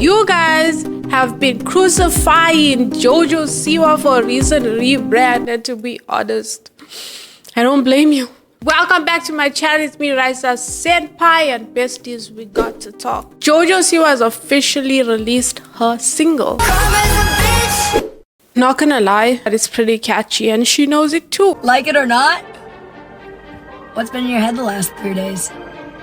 You guys have been crucifying JoJo Siwa for a recent rebrand, and to be honest, I don't blame you. Welcome back to my channel. It's me, Raeesa Senpai, and besties, we got to talk. JoJo Siwa has officially released her single. Not gonna lie, but it's pretty catchy and she knows it too. Like it or not? What's been in your head the last 3 days?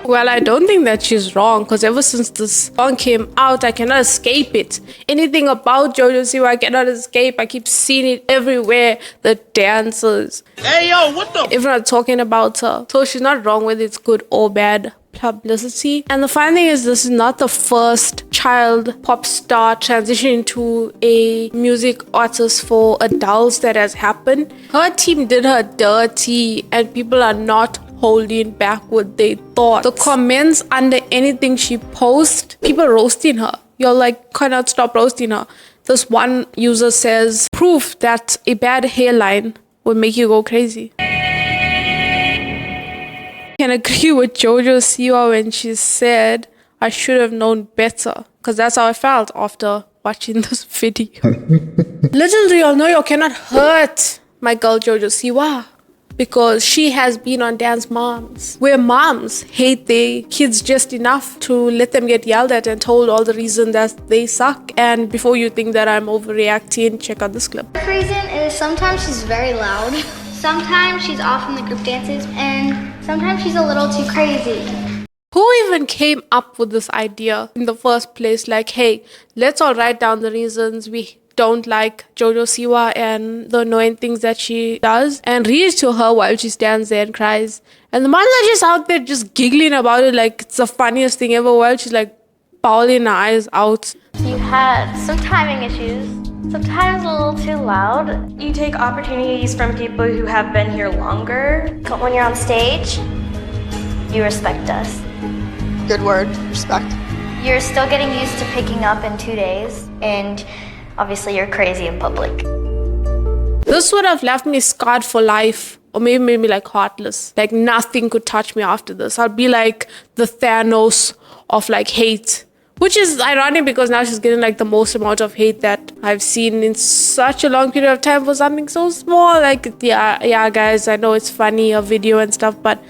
Well, I don't think that she's wrong, because ever since this song came out, I cannot escape it. Anything about JoJo Siwa, I cannot escape. I keep seeing it everywhere. The dances. Hey, yo, what the? Everyone talking about her. So she's not wrong whether it's good or bad publicity. And the funny thing is, this is not the first child pop star transitioning to a music artist for adults that has happened. Her team did her dirty, and people are not holding back what they thought. The comments under anything she posts, people roasting her. You're like, cannot stop roasting her. This one user says, proof that a bad hairline would make you go crazy. I can agree with JoJo Siwa when she said, I should have known better. Because that's how I felt after watching this video. Little do y'all know, you cannot hurt my girl JoJo Siwa, because she has been on Dance Moms, where moms hate their kids just enough to let them get yelled at and told all the reason that they suck. And before you think that I'm overreacting, check out this clip. The reason is sometimes she's very loud, sometimes she's off in the group dances, and sometimes she's a little too crazy. Who even came up with this idea in the first place? Like, hey, let's all write down the reasons we don't like JoJo Siwa and the annoying things that she does, and read it to her while she stands there and cries. And the moms are just out there just giggling about it like it's the funniest thing ever, while she's like bawling her eyes out. You had some timing issues, sometimes a little too loud. You take opportunities from people who have been here longer. But when you're on stage, you respect us. Good word, respect. You're still getting used to picking up in 2 days, and obviously you're crazy in public. This would have left me scarred for life, or maybe made me like heartless. Like nothing could touch me after this. I'd be like the Thanos of like hate, which is ironic because now she's getting like the most amount of hate that I've seen in such a long period of time for something so small. Like, yeah guys, I know it's funny, a video and stuff, but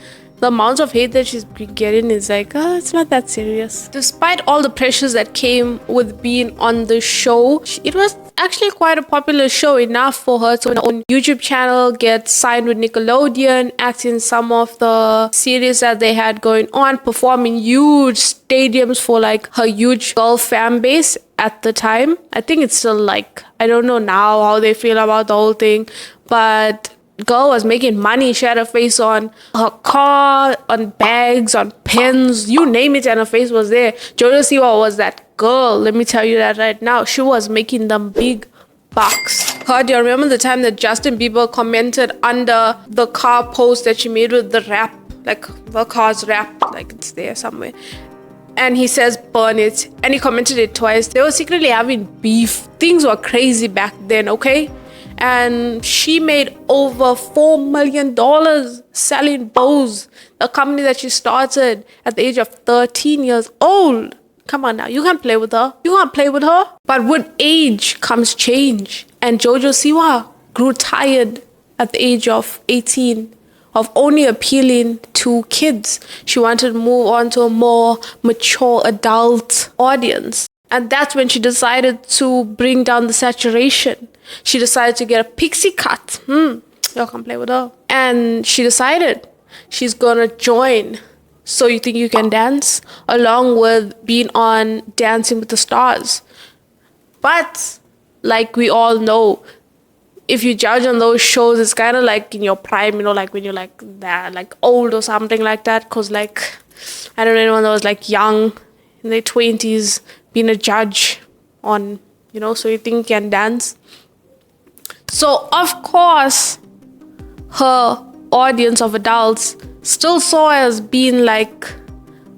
the amount of hate that she's been getting is like, oh, it's not that serious. Despite all the pressures that came with being on the show, it was actually quite a popular show, enough for her to own her own YouTube channel, get signed with Nickelodeon, act in some of the series that they had going on, perform in huge stadiums for like her huge girl fan base at the time. I think it's still like, I don't know now how they feel about the whole thing, but girl was making money. She had her face on her car, on bags, on pens, you name it, and her face was there. JoJo Siwa was that girl, let me tell you that right now. She was making them big bucks. Do you remember the time that Justin Bieber commented under the car post that she made with the rap, like the car's rap, like it's there somewhere, and he says burn it, and he commented it twice. They were secretly having beef. Things were crazy back then, okay? And she made over $4 million selling bows, a company that she started at the age of 13 years old. Come on now, you can't play with her. You can't play with her. But with age comes change. And JoJo Siwa grew tired at the age of 18 of only appealing to kids. She wanted to move on to a more mature adult audience. And that's when she decided to bring down the saturation. She decided to get a pixie cut. Y'all can play with her. And she decided she's gonna join So You Think You Can Dance, along with being on Dancing with the Stars. But like we all know, if you judge on those shows, it's kind of like in your prime, you know, like when you're like that, like old or something like that. Because like, I don't know, anyone that was like young in their 20s being a judge on, you know, So You Think You Can Dance. So of course, her audience of adults still saw her as being like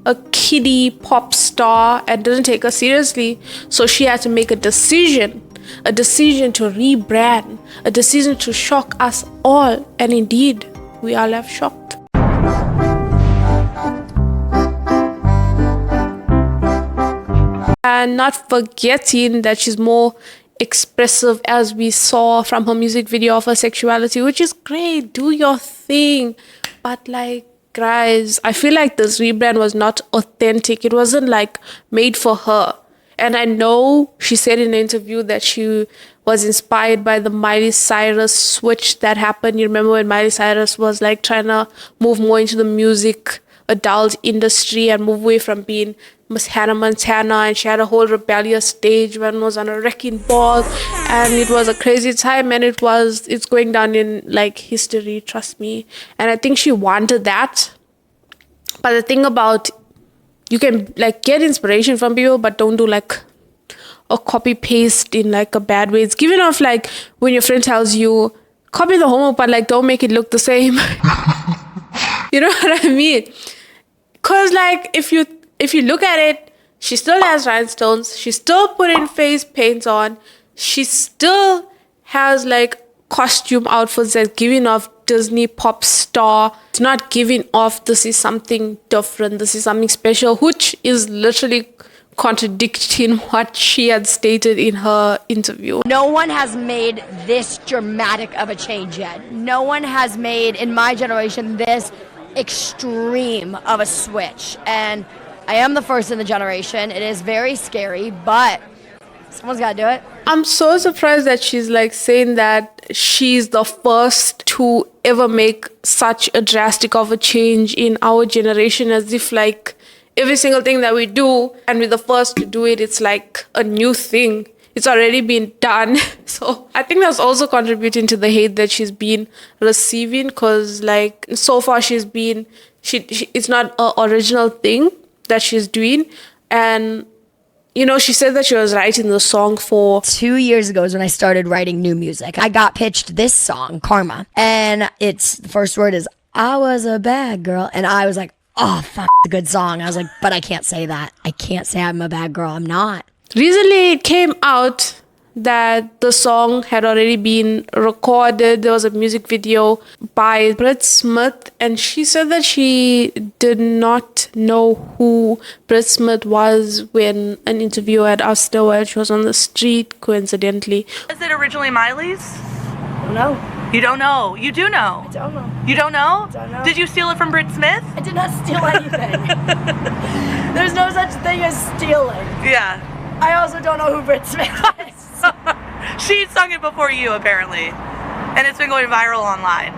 a kiddie pop star and didn't take her seriously. So she had to make a decision to rebrand, a decision to shock us all. And indeed, we are left shocked. and not forgetting that she's more expressive, as we saw from her music video of her sexuality, which is great. Do your thing. But like, guys, I feel like this rebrand was not authentic. It wasn't like made for her. And I know she said in an interview that she was inspired by the Miley Cyrus switch that happened. You remember when Miley Cyrus was like trying to move more into the music adult industry and move away from being Miss Hannah Montana, and she had a whole rebellious stage when it was on a wrecking ball, and it was a crazy time, and it's going down in like history, trust me. And I think she wanted that. But the thing about, you can like get inspiration from people, but don't do like a copy paste in like a bad way. It's giving off like when your friend tells you copy the homework, but like don't make it look the same. You know what I mean? Cause like if you look at it, she still has rhinestones, she still putting face paint on, she still has like costume outfits that giving off Disney pop star. It's not giving off this is something different, this is something special, which is literally contradicting what she had stated in her interview. No one has made this dramatic of a change yet. No one has made, in my generation, this extreme of a switch. And I am the first in the generation. It is very scary, but someone's got to do it. I'm so surprised that she's like saying that she's the first to ever make such a drastic of a change in our generation, as if like every single thing that we do and we're the first to do it, it's like a new thing. It's already been done. So I think that's also contributing to the hate that she's been receiving, because like so far she's been, it's not an original thing that she's doing. And you know, she said that she was writing the song for 2 years ago is when I started writing new music. I got pitched this song, Karma, and it's, the first word is, I was a bad girl. And I was like, oh, fuck, it's a good song. I was like, but I can't say that. I can't say I'm a bad girl. I'm not. Recently, it came out that the song had already been recorded. There was a music video by Britt Smith, and she said that she did not know who Britt Smith was when an interviewer had asked her while she was on the street, coincidentally. Was it originally Miley's? No. You don't know. You do know. I don't know. You don't know? Don't know. Did you steal it from Britt Smith? I did not steal anything. There's no such thing as stealing. Yeah. I also don't know who Britt Smith is. She sung it before you, apparently. And it's been going viral online.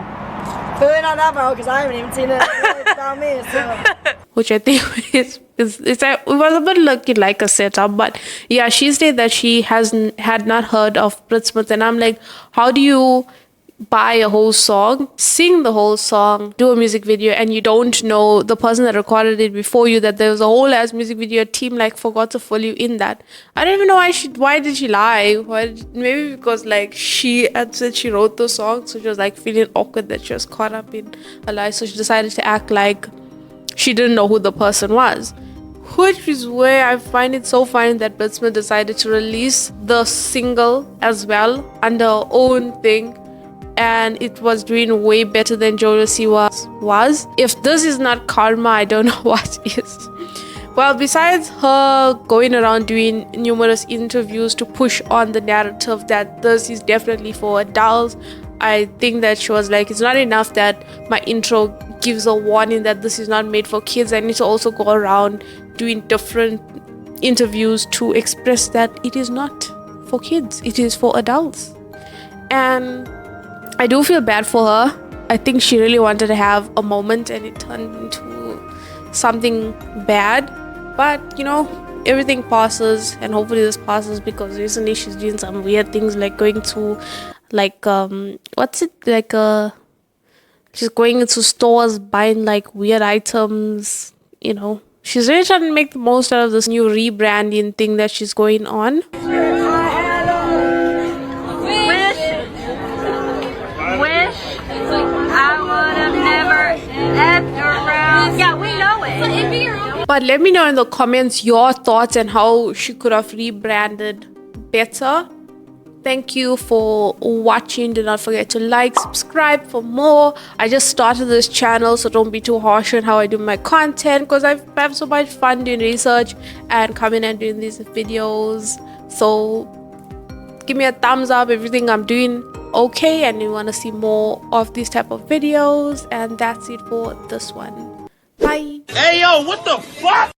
Clearly not that viral, because I haven't even seen it. It's about me, so. Which I think it was a bit looking like a setup, but yeah, she said that she had not heard of Britt Smith, and I'm like, how do you buy a whole song, sing the whole song, do a music video, and you don't know the person that recorded it before you, that there was a whole ass music video team like forgot to fill you in that. I don't even know why did she lie? Maybe because like she had said she wrote the song, so she was like feeling awkward that she was caught up in a lie, so she decided to act like she didn't know who the person was. Which is where I find it so funny that Britt Smith decided to release the single as well under her own thing, and it was doing way better than JoJo Siwa was. If this is not karma, I don't know what is. Well, besides her going around doing numerous interviews to push on the narrative that this is definitely for adults, I think that she was like, it's not enough that my intro gives a warning that this is not made for kids. I need to also go around doing different interviews to express that it is not for kids, it is for adults. And I do feel bad for her. I think she really wanted to have a moment and it turned into something bad. But, you know, everything passes, and hopefully this passes, because recently she's doing some weird things like going to like she's going into stores buying like weird items, you know. She's really trying to make the most out of this new rebranding thing that she's going on. I would have never left around. Yeah, we know it. But let me know in the comments your thoughts and how she could have rebranded better. Thank you for watching. Do not forget to like, subscribe for more. I just started this channel, so don't be too harsh on how I do my content, because I have so much fun doing research and coming and doing these videos. So give me a thumbs up, everything I'm doing okay, and you want to see more of these type of videos. And that's it for this one. Bye. Hey yo, what the fuck?